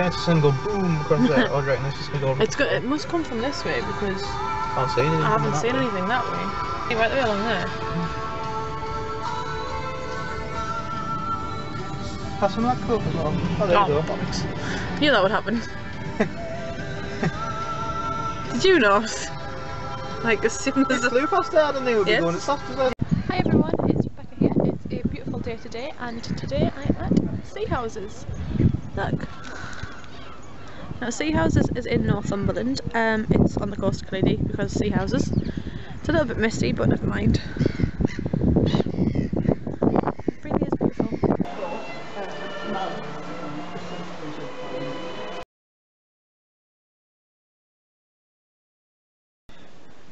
it's just gonna go boom across there. Oh, right, it's just gonna go over. It must come from this way because I haven't seen anything that way. Right there along there. Pass some of that coke as well. Oh, there you go. Bollocks. Knew that would happen. Did you not? Like as soon as it flew past there, I didn't think it would be going as fast as that. Hi everyone, it's Rebecca here. It's a beautiful day today, and today I'm at Sea Houses. Look. Now Sea Houses is in Northumberland. It's on the coast clearly because Sea Houses. It's a little bit misty, but never mind. It really is beautiful.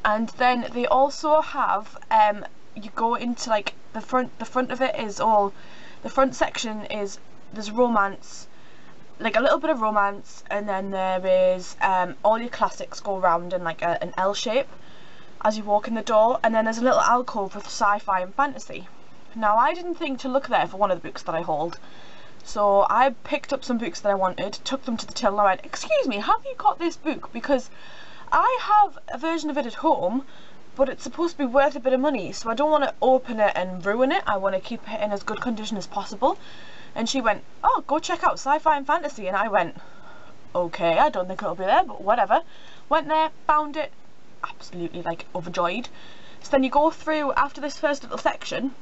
And then they also have you go into like the front of it is all, the front section is, there's romance, like a little bit of romance, and then there is all your classics go around in like an L shape as you walk in the door, and then there's a little alcove with sci-fi and fantasy. Now I didn't think to look there for one of the books that I hold, so I picked up some books that I wanted, took them to the till, and I went, excuse me, have you got this book? Because I have a version of it at home, but it's supposed to be worth a bit of money, so I don't want to open it and ruin it. I want to keep it in as good condition as possible. And she went, oh, go check out sci-fi and fantasy. And I went, okay, I don't think it'll be there, but whatever. Went there, found it, absolutely like overjoyed. So then you go through, after this first little section,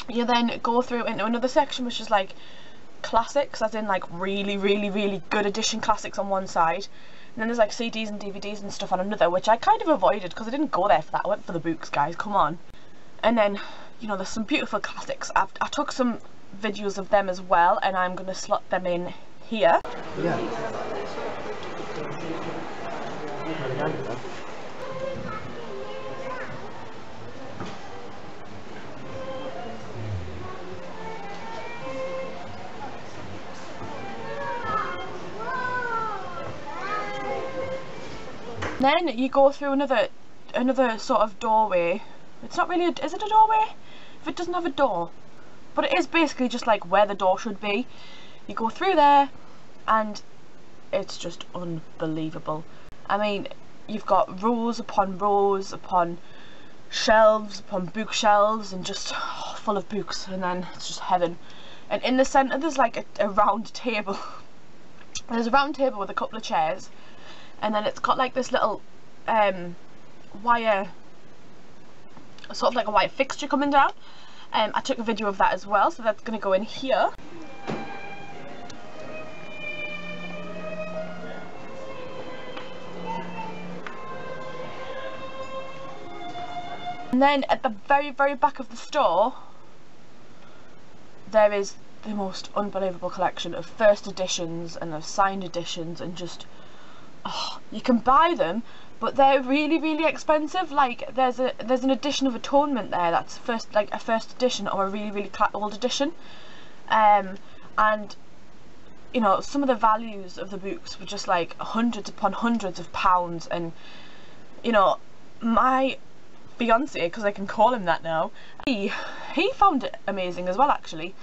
you then go through into another section which is like classics, as in like really good edition classics on one side. And then there's like CDs and DVDs and stuff on another, which I kind of avoided because I didn't go there for that. I went for the books, guys, come on. And then, you know, there's some beautiful classics. I took some videos of them as well, and I'm going to slot them in here. Yeah. Then you go through another sort of doorway. It's not really is it a doorway? If it doesn't have a door. But it is basically just like where the door should be. You go through there and it's just unbelievable. I mean, you've got rows upon shelves upon bookshelves, and just full of books, and then it's just heaven. And in the centre there's like a round table. There's a round table with a couple of chairs. And then it's got like this little wire, sort of like a wire fixture coming down. I took a video of that as well, so that's going to go in here. And then at the very back of the store, there is the most unbelievable collection of first editions and of signed editions, and just, oh, you can buy them, but they're really expensive. Like there's an edition of Atonement there that's a first edition, or a really old edition, and you know, some of the values of the books were just like hundreds upon hundreds of pounds. And you know, my fiance, because I can call him that now, he found it amazing as well, actually.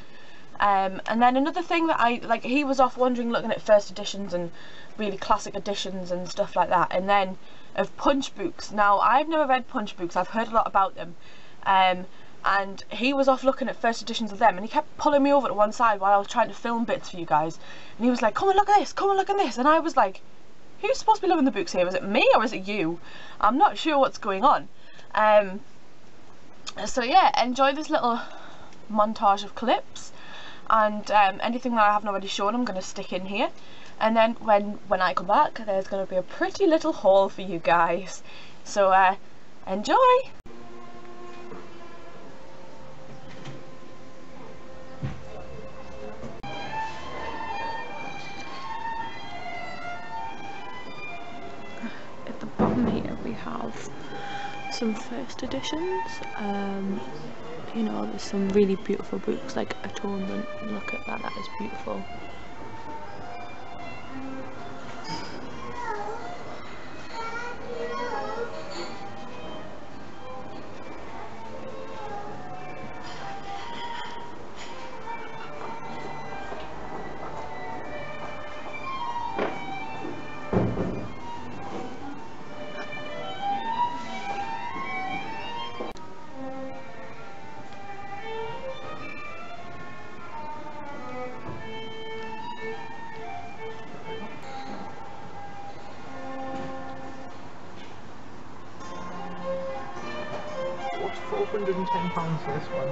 And then another thing that he was off wandering looking at first editions and really classic editions and stuff like that, and then of Punch books. Now I've never read Punch books, I've heard a lot about them, and he was off looking at first editions of them, and he kept pulling me over to one side while I was trying to film bits for you guys, and he was like, come and look at this, come and look at this, and I was like, who's supposed to be loving the books here? Is it me or is it you? I'm not sure what's going on. So yeah, enjoy this little montage of clips. And anything that I haven't already shown I'm going to stick in here, and then when I come back there's going to be a pretty little haul for you guys, so enjoy! At the bottom here we have some first editions. You know, there's some really beautiful books like Atonement. Look at that, that is beautiful. £210 for this one.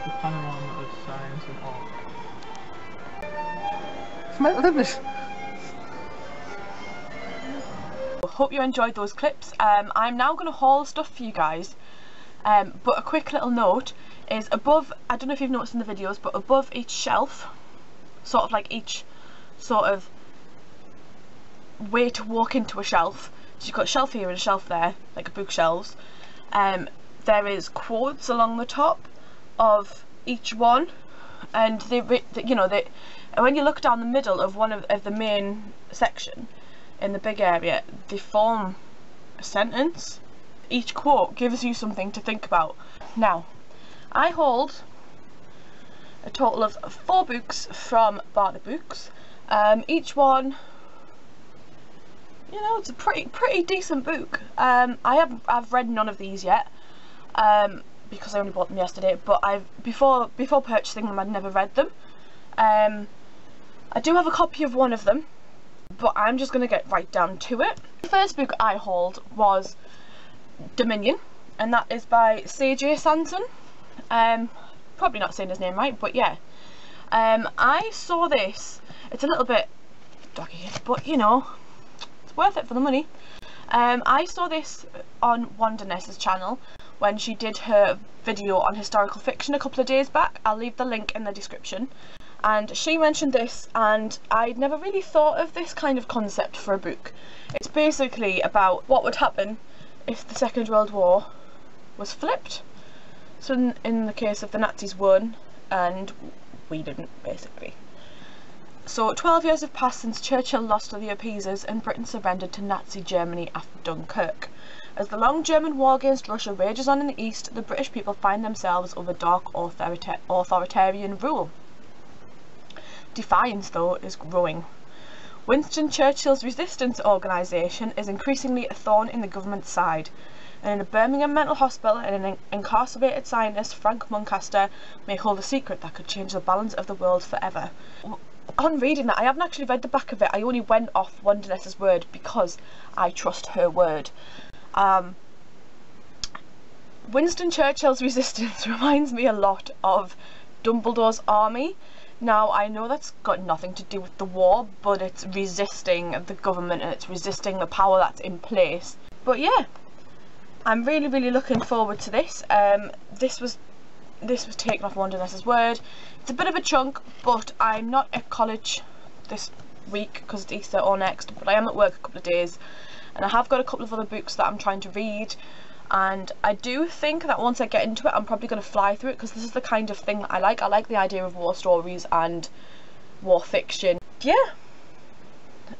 The panorama of science and art. Smell this. Hope you enjoyed those clips. I'm now going to haul stuff for you guys, but a quick little note is above, I don't know if you've noticed in the videos, but above each shelf, sort of like each sort of way to walk into a shelf, so you've got a shelf here and a shelf there, like a bookshelves, there is quotes along the top of each one, and you know, when you look down the middle of one of the main section in the big area, they form a sentence. Each quote gives you something to think about. Now, I hold a total of 4 books from Barter books. Each one, you know, it's a pretty decent book. I've read none of these yet, because I only bought them yesterday. But before purchasing them, I'd never read them. I do have a copy of one of them, but I'm just going to get right down to it. The first book I hauled was Dominion, and that is by C.J. Sanson. Probably not saying his name right, but yeah. I saw this, it's a little bit doggy, but you know, it's worth it for the money. I saw this on Wanderness's channel when she did her video on historical fiction a couple of days back. I'll leave the link in the description. And she mentioned this, and I'd never really thought of this kind of concept for a book. It's basically about what would happen if the Second World War was flipped. So in the case of the Nazis won and we didn't, basically. So 12 years have passed since Churchill lost to the appeasers and Britain surrendered to Nazi Germany after Dunkirk. As the long German war against Russia rages on in the east, the British people find themselves under dark authoritarian rule. Defiance, though, is growing. Winston Churchill's resistance organisation is increasingly a thorn in the government's side, and in a Birmingham mental hospital, an incarcerated scientist, Frank Muncaster, may hold a secret that could change the balance of the world forever. On reading that, I haven't actually read the back of it. I only went off Wanderness's word because I trust her word. Winston Churchill's resistance reminds me a lot of Dumbledore's army. Now, I know that's got nothing to do with the war, but it's resisting the government and it's resisting the power that's in place. But yeah, I'm really looking forward to this. This was taken off Wanderness's word. It's a bit of a chunk, but I'm not at college this week because it's Easter or next, but I am at work a couple of days, and I have got a couple of other books that I'm trying to read. And I do think that once I get into it, I'm probably going to fly through it, because this is the kind of thing that I like. I like the idea of war stories and war fiction. Yeah,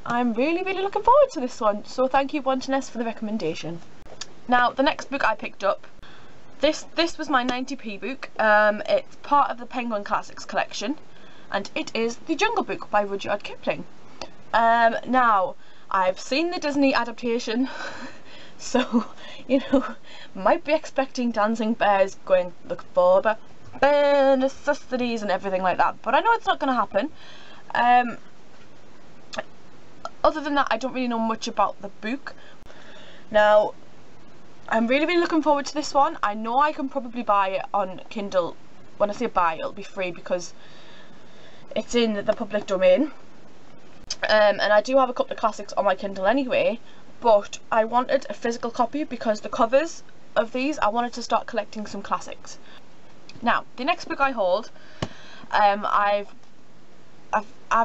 I'm really looking forward to this one. So thank you, Wanderness, for the recommendation. Now, the next book I picked up, this was my 90p book. It's part of the Penguin Classics collection, and it is The Jungle Book by Rudyard Kipling. Now, I've seen the Disney adaptation. So, you know, might be expecting dancing bears going, look for the bare necessities and everything like that, but I know it's not going to happen. Other than that, I don't really know much about the book. Now, I'm really looking forward to this one. I know I can probably buy it on Kindle. When I say buy, it'll be free because it's in the public domain. And I do have a couple of classics on my Kindle anyway. But I wanted a physical copy because the covers of these, I wanted to start collecting some classics. Now, the next book I hold, I've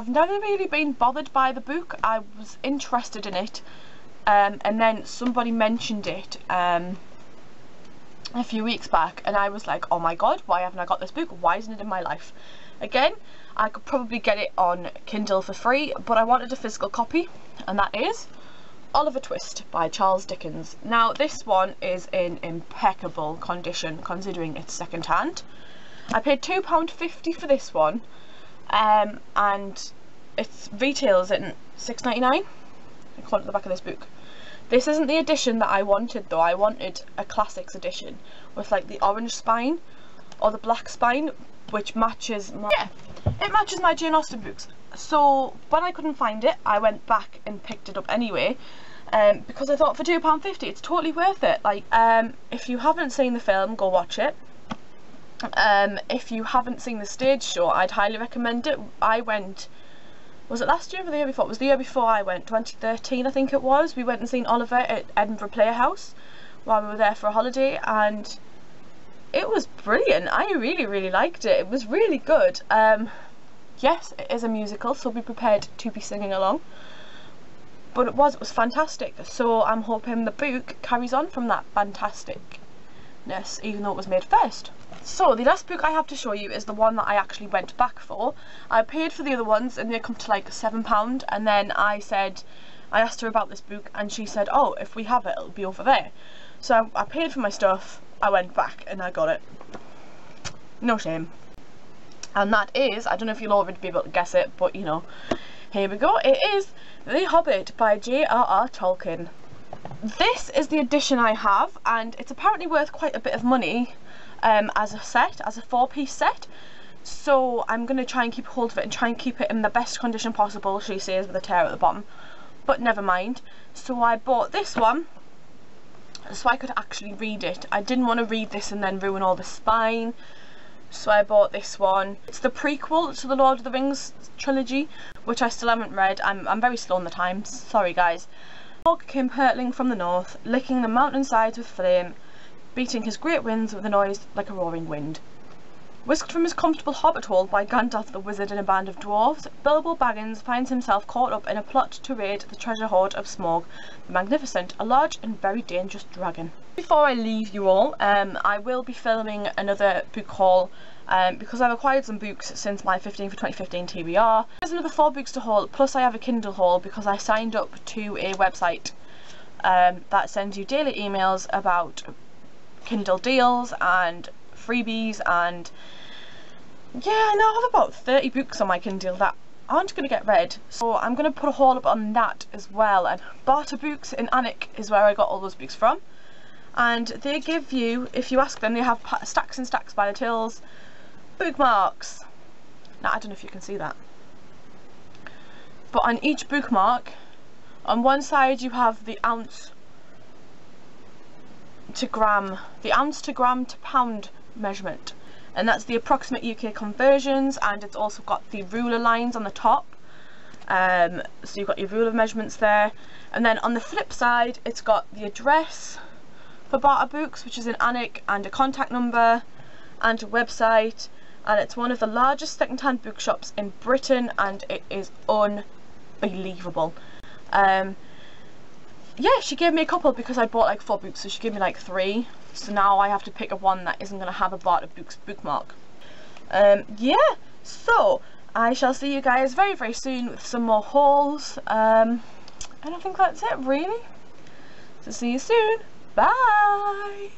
never really been bothered by the book. I was interested in it, and then somebody mentioned it a few weeks back, and I was like, oh my god, why haven't I got this book? Why isn't it in my life? Again, I could probably get it on Kindle for free, but I wanted a physical copy, and that is Oliver Twist by Charles Dickens. Now, this one is in impeccable condition considering it's second hand. I paid £2.50 for this one, and it retails at £6.99 according to the back of this book. This isn't the edition that I wanted though. I wanted a classics edition with like the orange spine or the black spine, which matches my, it matches my Jane Austen books. So when I couldn't find it, I went back and picked it up anyway. because I thought for £2.50 it's totally worth it. Like, if you haven't seen the film, go watch it. If you haven't seen the stage show, I'd highly recommend it. I went, was it last year or the year before? It was the year before I went, 2013 I think it was. We went and seen Oliver at Edinburgh Playhouse while we were there for a holiday, and it was brilliant. I really liked it. It was really good. Yes, it is a musical, so be prepared to be singing along. But it was fantastic. So I'm hoping the book carries on from that fantasticness, even though it was made first. So the last book I have to show you is the one that I actually went back for. I paid for the other ones and they come to like £7, and then I asked her about this book and she said, oh, if we have it, it'll be over there. So I paid for my stuff, I went back and I got it. No shame. And that is, I don't know if you'll already be able to guess it, but you know, here we go. It is The Hobbit by J.R.R. Tolkien. This is the edition I have, and it's apparently worth quite a bit of money as a set, as a 4-piece set. So I'm going to try and keep hold of it and try and keep it in the best condition possible, she says, with a tear at the bottom. But never mind. So I bought this one so I could actually read it. I didn't want to read this and then ruin all the spine. So I bought this one. It's the prequel to the Lord of the Rings trilogy, which I still haven't read. I'm very slow on the times, sorry guys. Smoke came hurtling from the north, licking the mountainsides with flame, beating his great winds with a noise like a roaring wind. Whisked from his comfortable hobbit hole by Gandalf the Wizard and a band of dwarves, Bilbo Baggins finds himself caught up in a plot to raid the treasure hoard of Smaug the Magnificent, a large and very dangerous dragon. Before I leave you all, I will be filming another book haul because I've acquired some books since my 15 for 2015 TBR. There's another 4 books to haul, plus I have a Kindle haul because I signed up to a website that sends you daily emails about Kindle deals and freebies, and yeah, I now have about 30 books on my Kindle that aren't going to get read, so I'm going to put a haul up on that as well. And Barter Books in Alnwick is where I got all those books from, and they give you, if you ask them, they have stacks and stacks by the tills, bookmarks. Now I don't know if you can see that, but on each bookmark, on one side you have the ounce to gram to pound measurement, and that's the approximate UK conversions, and it's also got the ruler lines on the top, so you've got your ruler measurements there. And then on the flip side it's got the address for Barter Books, which is in Alnwick, and a contact number and a website, and it's one of the largest second-hand bookshops in Britain, and it is unbelievable. Yeah, she gave me a couple because I bought like 4 books, so she gave me like 3. So now I have to pick up one that isn't going to have a Barter Books bookmark. Yeah, so I shall see you guys very soon with some more hauls. And I think that's it really. So see you soon. Bye!